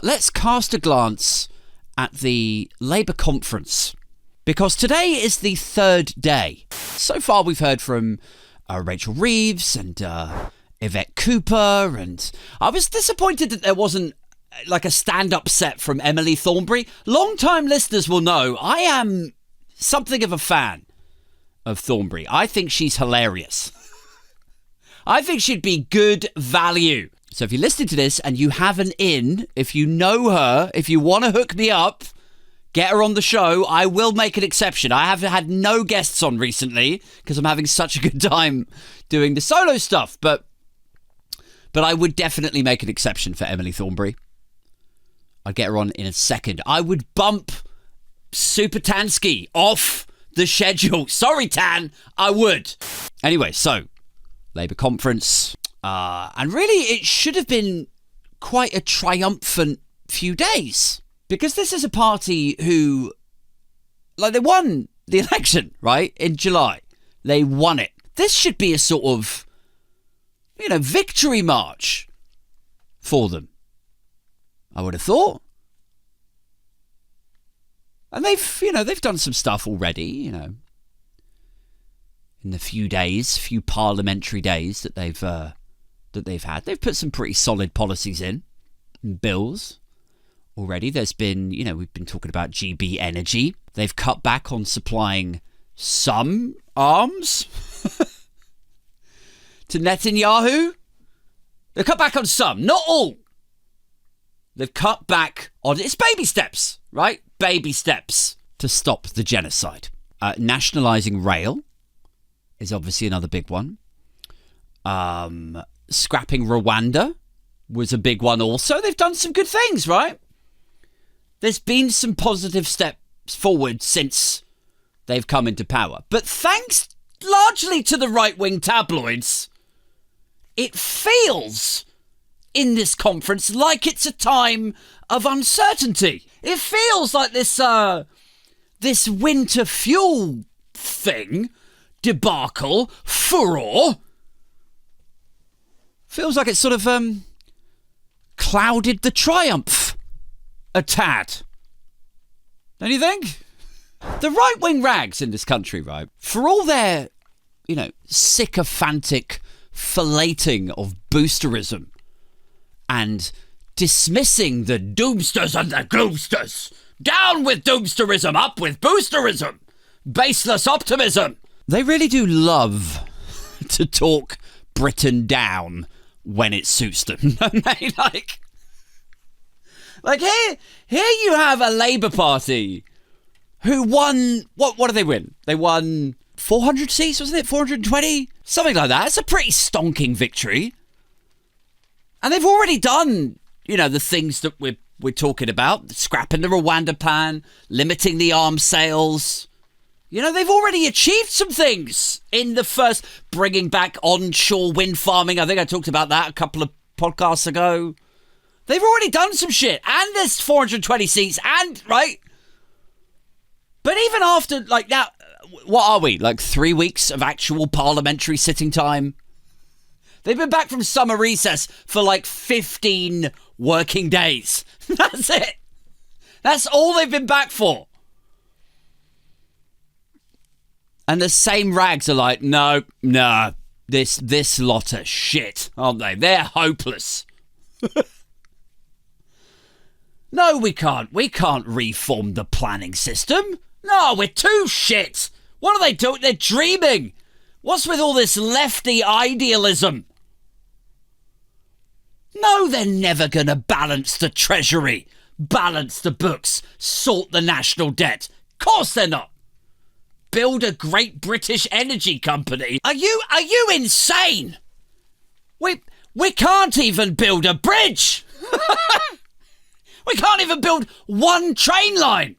let's cast a glance at the Labour conference, because today is the third day. So far we've heard from Rachel Reeves and Yvette Cooper, and I was disappointed that there wasn't like a stand-up set from Emily Thornberry. Long-time listeners will know I am something of a fan of Thornberry. I think she's hilarious. I think she'd be good value. So if you're listening to this and you have an in, if you know her, if you want to hook me up, get her on the show. I will make an exception. I have had no guests on recently because I'm having such a good time doing the solo stuff. But I would definitely make an exception for Emily Thornberry. I'd get her on in a second. I would bump Super Tansky off the schedule. Sorry, Tan, I would. Anyway, so Labour conference. And really, it should have been quite a triumphant few days. Because this is a party who, like, they won the election, right? In July. They won it. This should be a sort of, victory march for them, I would have thought. And they've done some stuff already, in the few parliamentary days that they've had. They've put some pretty solid policies in bills already. There's been, we've been talking about GB Energy. They've cut back on supplying some arms to Netanyahu. They've cut back on some, not all. They've cut back on... It's baby steps, right? Baby steps to stop the genocide. Nationalising rail is obviously another big one. Scrapping Rwanda was a big one also. They've done some good things, right? There's been some positive steps forward since they've come into power. But thanks largely to the right-wing tabloids, it feels in this conference like it's a time of uncertainty. It feels like this winter fuel thing, debacle, furore, feels like it's sort of clouded the triumph a tad. Don't you think? The right-wing rags in this country, right, for all their, sycophantic filleting of boosterism and dismissing the doomsters and the gloomsters. Down with doomsterism, up with boosterism. Baseless optimism. They really do love to talk Britain down when it suits them, don't they? Like here you have a Labour Party who won, what did they win? They won 400 seats, wasn't it? 420? Something like that. It's a pretty stonking victory. And they've already done, the things that we're talking about. Scrapping the Rwanda plan, limiting the arms sales. They've already achieved some things in the first, bringing back onshore wind farming. I think I talked about that a couple of podcasts ago. They've already done some shit. And there's 420 seats and, right? But even after, now, what are we? 3 weeks of actual parliamentary sitting time? They've been back from summer recess for 15 working days. That's it. That's all they've been back for. And the same rags are like, no, this lot of shit, aren't they? They're hopeless. No, we can't reform the planning system. No, we're too shit. What are they doing? They're dreaming. What's with all this lefty idealism? No, they're never going to balance the treasury, balance the books, sort the national debt. Of course they're not. Build a great British energy company. Are you insane? We can't even build a bridge. We can't even build one train line.